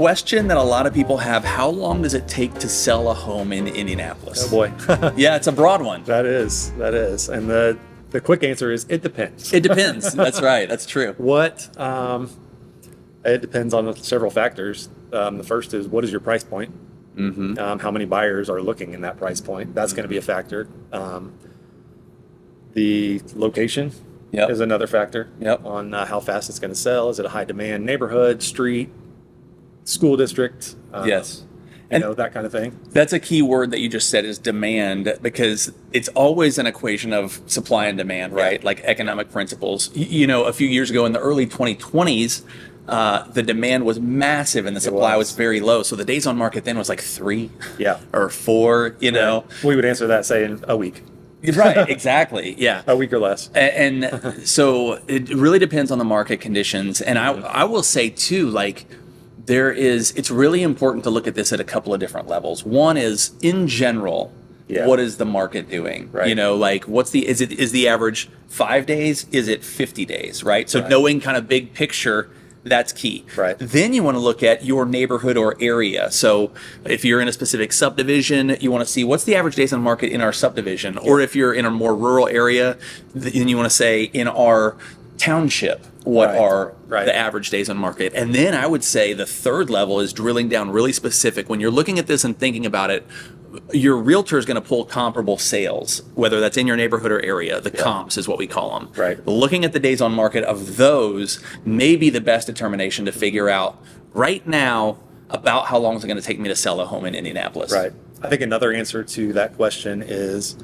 question that a lot of people have: how long does it take to sell a home in Indianapolis? Oh boy. Yeah, it's a broad one. That is. And the quick answer is it depends. It depends. That's right. That's true. It depends on several factors. The first is, what is your price point? Mm-hmm. How many buyers are looking in that price point? That's going to be a factor. The location is another factor on how fast it's going to sell. Is it a high demand neighborhood, street, school district? Yes. That kind of thing. That's a key word that you just said, is demand, because it's always an equation of supply and demand, right? Like economic principles. A few years ago in the early 2020s, the demand was massive and the supply was very low. So the days on market then was like 3 or 4, know. We would answer that saying a week. Right, exactly. Yeah. A week or less. And so it really depends on the market conditions. And I will say too, like, it's really important to look at this at a couple of different levels. One is, in general, what is the market doing? Right. Like, is the average 5 days? Is it 50 days? Right. So knowing kind of big picture, that's key. Right. Then you want to look at your neighborhood or area. So if you're in a specific subdivision, you want to see what's the average days on market in our subdivision. Or if you're in a more rural area, then you want to say in our township, what are the average days on market. And then I would say the third level is drilling down really specific. When you're looking at this and thinking about it, your realtor is going to pull comparable sales, whether that's in your neighborhood or area. The comps is what we call them. Right. Looking at the days on market of those may be the best determination to figure out right now about how long is it going to take me to sell a home in Indianapolis. Right. I think another answer to that question is,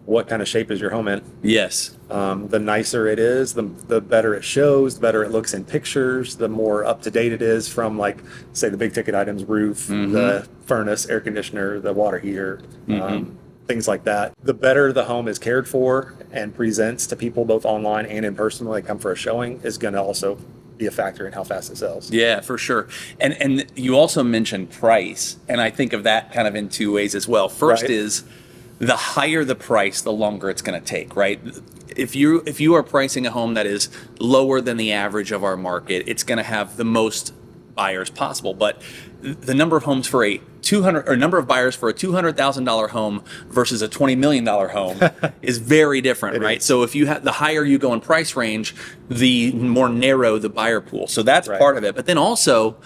what kind of shape is your home in? Yes. The nicer it is, the better it shows, the better it looks in pictures, the more up to date it is from, like, say, the big ticket items, roof, the furnace, air conditioner, the water heater, things like that. The better the home is cared for and presents to people both online and in person when they come for a showing is going to also be a factor in how fast it sells. Yeah, for sure. And you also mentioned price, and I think of that kind of in two ways as well. First is, the higher the price, the longer it's going to take, right? If you are pricing a home that is lower than the average of our market, it's going to have the most buyers possible. But the number of homes for number of buyers for a $200,000 home versus a $20 million home is very different, right? So if the higher you go in price range, the more narrow the buyer pool. So that's part of it. But then also,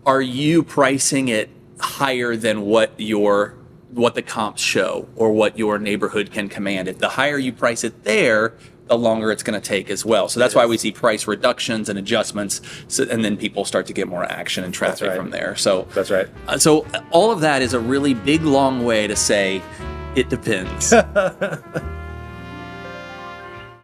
are you pricing it higher than what the comps show or what your neighborhood can command? If the higher you price it there, the longer it's going to take as well. So that's why we see price reductions and adjustments, and then people start to get more action and traffic from there. So that's right. So all of that is a really big, long way to say it depends.